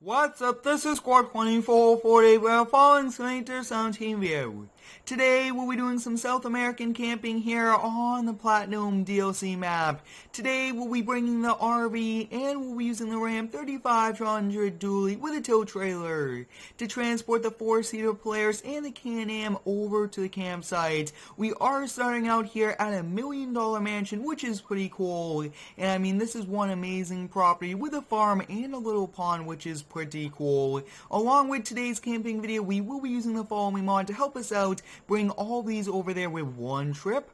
What's up, this is Squad 2448, we're following Scientist Sound Team View. Today we'll be doing some South American camping here on the Platinum DLC map. Today we'll be bringing the RV and we'll be using the Ram 3500 dually with a tow trailer to transport the 4-seater Polaris and the Can-Am over to the campsite. We are starting out here at $1 million mansion, which is pretty cool. And I mean, this is one amazing property with a farm and a little pond, which is pretty cool. Along with today's camping video, we will be using the following mod to help us out, bring all these over there with one trip.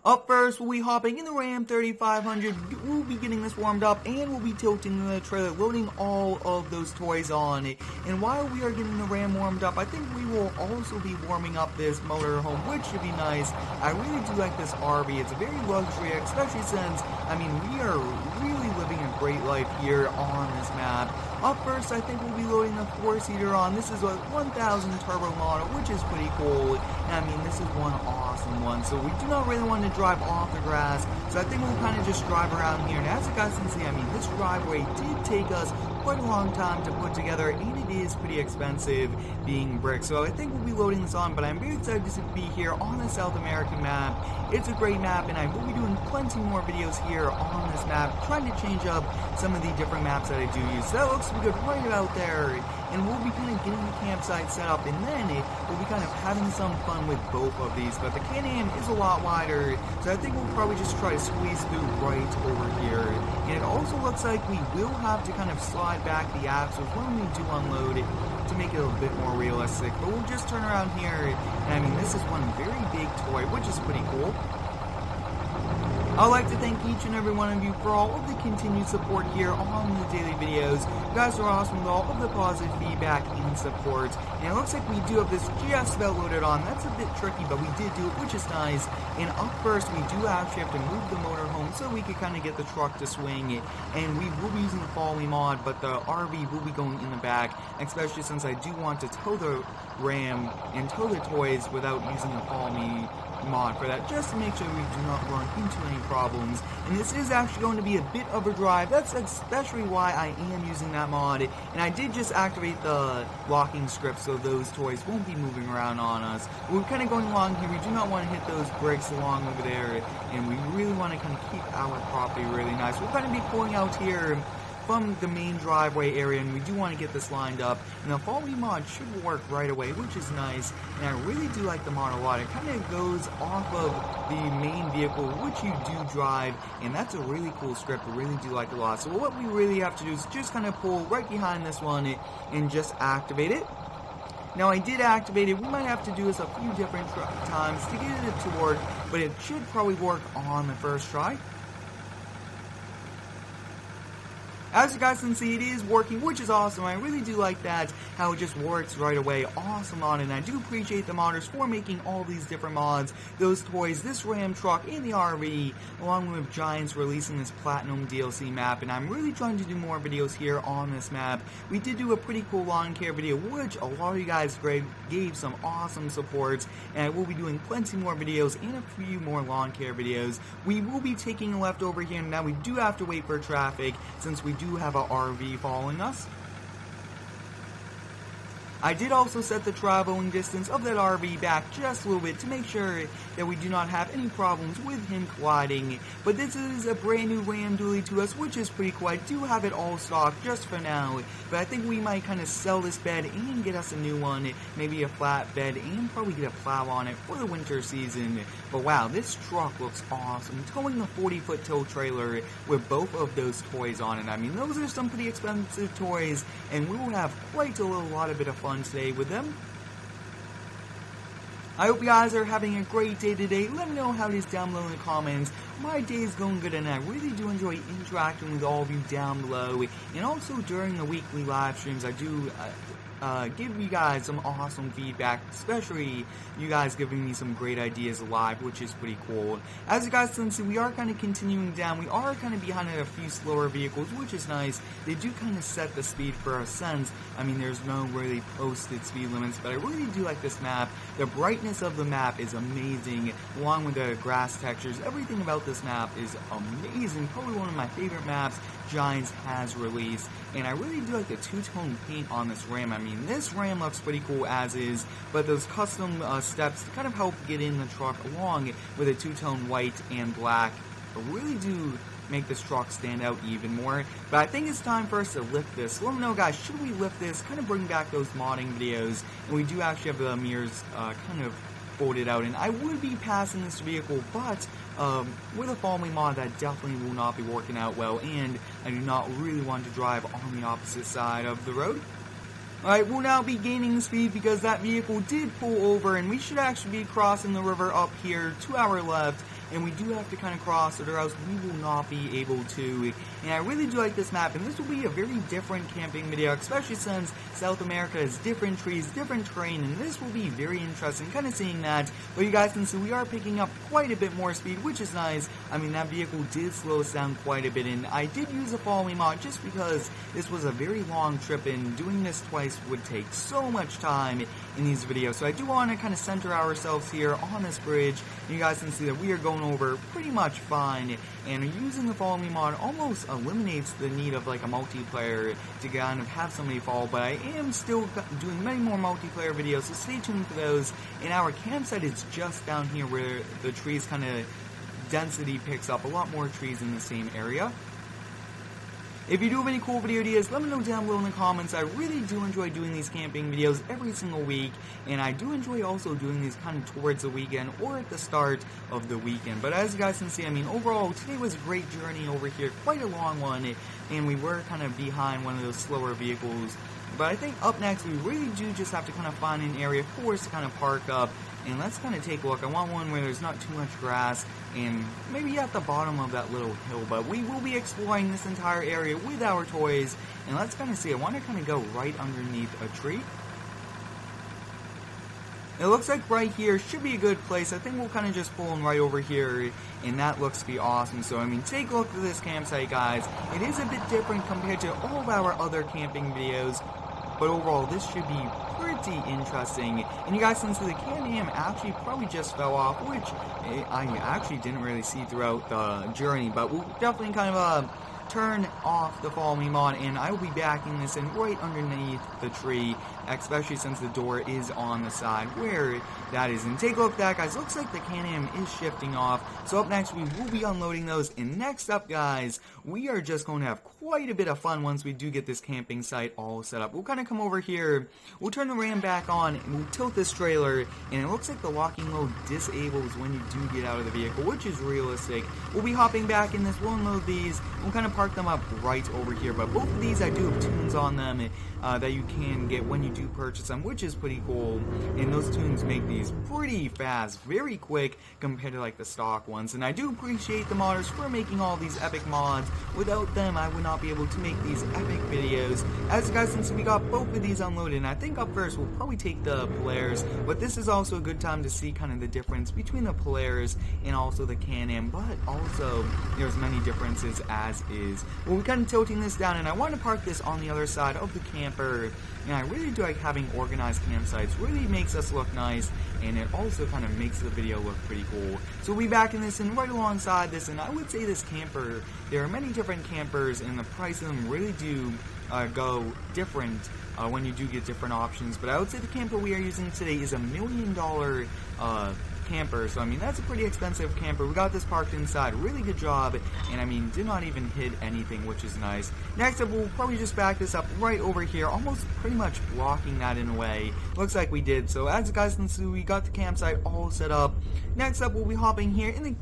Up first, we'll be hopping in the Ram 3500, we'll be getting this warmed up, and we'll be tilting the trailer, loading all of those toys on it. And while we are getting the Ram warmed up, I think we will also be warming up this motorhome, which should be nice. I really do like this RV, it's a very luxury, especially since, I mean, we are really living a great life here on this map. Up first, I think we'll be loading the 4-seater on. This is a 1000 turbo model, which is pretty cool. And I mean, this is one awesome one. So we do not really want to drive off the grass. So I think we'll kind of just drive around here. And as you guys can see, I mean, this driveway did take us quite a long time to put together, and it is pretty expensive being brick. So I think we'll be loading this on, but I'm very excited to be here on the South American map. It's a great map, and I will be doing plenty more videos here on this map, trying to change up some of the different maps that I do use. So that looks to be good right out there, and we'll be kind of getting the campsite set up, and then we'll be kind of having some fun with both of these. But the Can-Am is a lot wider, so I think we'll probably just try to squeeze through right over here. And it also looks like we will have to kind of slide back the axles when we do unload it to make it a bit more realistic. But we'll just turn around here, and I mean, this is one very big toy, which is pretty cool. I'd like to thank each and every one of you for all of the continued support here on the daily videos. You guys are awesome with all of the positive feedback and support. And it looks like we do have this just about loaded on. That's a bit tricky, but we did do it, which is nice. And up first, we do actually have to move the motor home so we can kind of get the truck to swing it. And we will be using the following mod, but the RV will be going in the back, especially since I do want to tow the Ram and tow the toys without using the follow me mod for that, just to make sure we do not run into any problems. And this is actually going to be a bit of a drive. That's especially why I am using that mod. And I did just activate the locking script so those toys won't be moving around on us. We're kind of going along here. We do not want to hit those brakes along over there, and we really want to kind of keep our property really nice. We're going to be pulling out here from the main driveway area, and we do want to get this lined up, and the following mod should work right away, which is nice. And I really do like the mod a lot. It kind of goes off of the main vehicle, which you do drive, and that's a really cool script. I really do like it a lot. So what we really have to do is just kind of pull right behind this one and just activate it. Now, I did activate it. We might have to do this a few different times to get it to work, but it should probably work on the first try. As you guys can see, it is working, which is awesome. I really do like that, how it just works right away. Awesome mod, and I do appreciate the modders for making all these different mods, those toys, this Ram truck, and the RV, along with Giants releasing this Platinum DLC map, and I'm really trying to do more videos here on this map. We did do a pretty cool lawn care video, which a lot of you guys gave some awesome support, and I will be doing plenty more videos and a few more lawn care videos. We will be taking a left over here, and now we do have to wait for traffic, since we do have a RV following us. I did also set the traveling distance of that RV back just a little bit to make sure that we do not have any problems with him colliding. But this is a brand new Ram dually to us, which is pretty cool. I do have it all stocked just for now, but I think we might kind of sell this bed and get us a new one, maybe a flat bed, and probably get a plow on it for the winter season. But wow, this truck looks awesome. Towing the 40-foot tow trailer with both of those toys on it. I mean, those are some pretty expensive toys, and we will have quite a lot of fun today with them. I hope you guys are having a great day today. Let me know how it is down below in the comments. My day is going good, and I really do enjoy interacting with all of you down below. And also during the weekly live streams, I do give you guys some awesome feedback, especially you guys giving me some great ideas live, which is pretty cool. As you guys can see, we are kind of continuing down. We are kind of behind a few slower vehicles, which is nice. They do kind of set the speed for our sense. I mean, there's no really posted speed limits, but I really do like this map. The brightness of the map is amazing, along with the grass textures. Everything about this map is amazing. Probably one of my favorite maps, Giants has released, and I really do like the two-tone paint on this Ram. I mean, this Ram looks pretty cool as is, but those custom steps to kind of help get in the truck along with a two-tone white and black really do make this truck stand out even more. But I think it's time for us to lift this. So let me know, guys, should we lift this, kind of bring back those modding videos? And we do actually have the mirrors kind of folded out, and I would be passing this vehicle, but with a following mod that definitely will not be working out well, and I do not really want to drive on the opposite side of the road. Alright, we'll now be gaining speed because that vehicle did pull over, and we should actually be crossing the river up here to our left, and we do have to kind of cross it or else we will not be able to. And I really do like this map, and this will be a very different camping video, especially since South America has different trees, different terrain, and this will be very interesting kind of seeing that. But you guys can see we are picking up quite a bit more speed, which is nice. I mean, that vehicle did slow us down quite a bit, and I did use a following mod just because this was a very long trip, and doing this twice would take so much time in these videos. So I do want to kind of center ourselves here on this bridge, and you guys can see that we are going over pretty much fine, and using the follow me mod almost eliminates the need of like a multiplayer to kind of have somebody follow, but I am still doing many more multiplayer videos, so stay tuned for those. And our campsite is just down here where the trees kind of density picks up a lot more trees in the same area. If you do have any cool video ideas, let me know down below in the comments. I really do enjoy doing these camping videos every single week, and I do enjoy also doing these kind of towards the weekend or at the start of the weekend. But as you guys can see, I mean, overall, today was a great journey over here, quite a long one, and we were kind of behind one of those slower vehicles. But I think up next, we really do just have to kind of find an area for us to kind of park up. And let's kind of take a look. I want one where there's not too much grass and maybe at the bottom of that little hill. But we will be exploring this entire area with our toys. And let's kind of see. I want to kind of go right underneath a tree. It looks like right here should be a good place. I think we'll kind of just pull in right over here, and that looks to be awesome. So, I mean, take a look at this campsite, guys. It is a bit different compared to all of our other camping videos, but overall, this should be pretty interesting. And you guys can see the Can-Am actually probably just fell off, which I actually didn't really see throughout the journey, but we'll definitely kind of turn off the follow me mod, and I will be backing this in right underneath the tree, especially since the door is on the side where that is. And take a look at that, guys. Looks like the Can-Am is shifting off. So up next, we will be unloading those. And next up, guys, we are just going to have quite a bit of fun once we do get this camping site all set up. We'll kind of come over here, we'll turn the Ram back on, and we'll tilt this trailer, and it looks like the locking mode disables when you do get out of the vehicle, which is realistic. We'll be hopping back in this, we'll unload these, we'll kind of park them up right over here. But both of these, I do have tunes on them that you can get when you do purchase them, which is pretty cool. And those tunes make these pretty fast, very quick compared to like the stock ones. And I do appreciate the modders for making all these epic mods. Without them, I would not be able to make these epic videos. As you guys can see, we got both of these unloaded, and I think up first we'll probably take the Polaris, but this is also a good time to see kind of the difference between the Polaris and also the Can-Am, but also there's many differences as is. Well, we're kind of tilting this down, and I want to park this on the other side of the camper, and I really do like having organized campsites. Really makes us look nice, and it also kind of makes the video look pretty cool. So we'll be backing this in right alongside this, and I would say this camper, there are many different campers, and the price of them really do go different when you do get different options. But I would say the camper we are using today is $1 million camper, so I mean that's a pretty expensive camper. We got this parked inside, really good job, and I mean did not even hit anything, which is nice. Next up, we'll probably just back this up right over here, almost pretty much blocking that in a way. Looks like we did. So as you guys can see, we got the campsite all set up. Next up, we'll be hopping here in the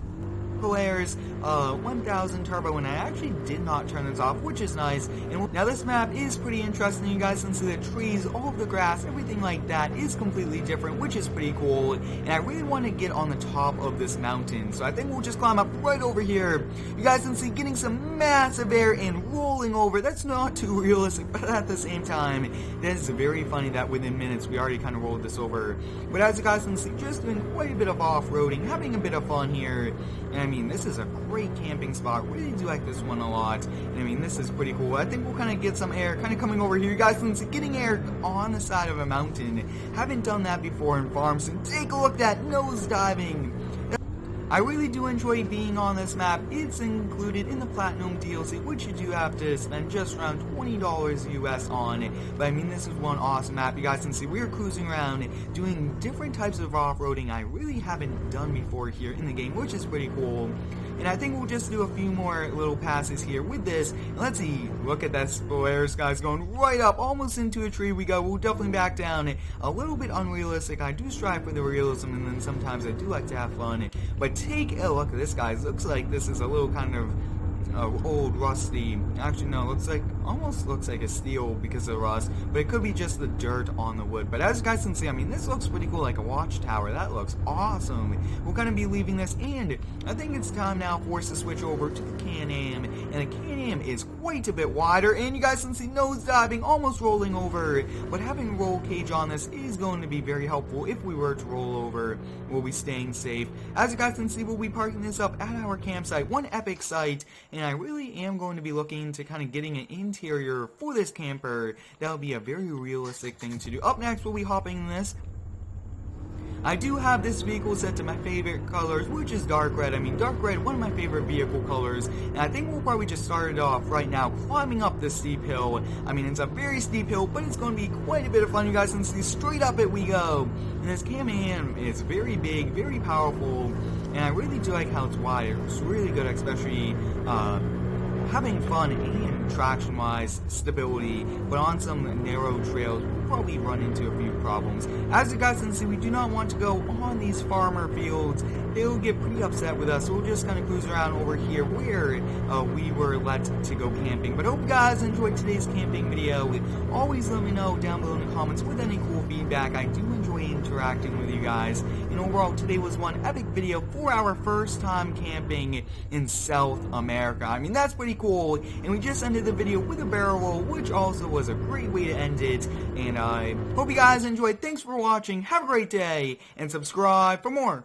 Polaris 1000 turbo, and I actually did not turn this off, which is nice. And now this map is pretty interesting. You guys can see the trees, all of the grass, everything like that is completely different, which is pretty cool. And I really want to get on the top of this mountain, so I think we'll just climb up right over here. You guys can see getting some massive air and rolling over. That's not too realistic, but at the same time, it is very funny that within minutes we already kind of rolled this over. But as you guys can see, just doing quite a bit of off-roading, having a bit of fun here. And I mean, this is a great camping spot. Really do like this one a lot. And I mean, this is pretty cool. I think we'll kind of get some air kind of coming over here. You guys can see getting air on the side of a mountain. Haven't done that before in farms. And take a look at that nose diving. I really do enjoy being on this map. It's included in the Platinum DLC, which you do have to spend just around $20 US on it. But I mean, this is one awesome map. You guys can see we're cruising around doing different types of off-roading I really haven't done before here in the game, which is pretty cool. And I think we'll just do a few more little passes here with this. And let's see, look at that Polaris, guys, going right up, almost into a tree we go. We'll definitely back down. A little bit unrealistic. I do strive for the realism, and then sometimes I do like to have fun. But take a look at this, guys. Looks like this is a little kind of old rusty, actually no, almost looks like a steel because of the rust, but it could be just the dirt on the wood. But as you guys can see, I mean, this looks pretty cool, like a watchtower. That looks awesome. We're going to be leaving this, and I think it's time now for us to switch over to the Can-Am, and the Can-Am is quite a bit wider, and you guys can see nose diving, almost rolling over, but having a roll cage on this is going to be very helpful. If we were to roll over, we'll be staying safe. As you guys can see, we'll be parking this up at our campsite, one epic site, and I really am going to be looking to kind of getting an interior for this camper. That'll be a very realistic thing to do. Up next, we'll be hopping in this. I do have this vehicle set to my favorite colors, which is dark red. I mean, dark red, one of my favorite vehicle colors. And I think we'll probably just start it off right now, climbing up this steep hill. I mean, it's a very steep hill, but it's going to be quite a bit of fun. You guys can see straight up it we go. And this Can-Am is very big, very powerful, and I really do like how it's wide. It's really good, especially having fun and traction-wise, stability, but on some narrow trails, we'll probably run into a few problems. As you guys can see, we do not want to go on these farmer fields. They'll get pretty upset with us, so we'll just kind of cruise around over here where we were let to go camping. But I hope you guys enjoyed today's camping video. Always let me know down below in the comments with any cool feedback. I do enjoy interacting with you guys. And overall, today was one epic video for our first time camping in South America. I mean, that's pretty cool. And we just ended the video with a barrel roll, which also was a great way to end it. And I hope you guys enjoyed. Thanks for watching. Have a great day, and subscribe for more.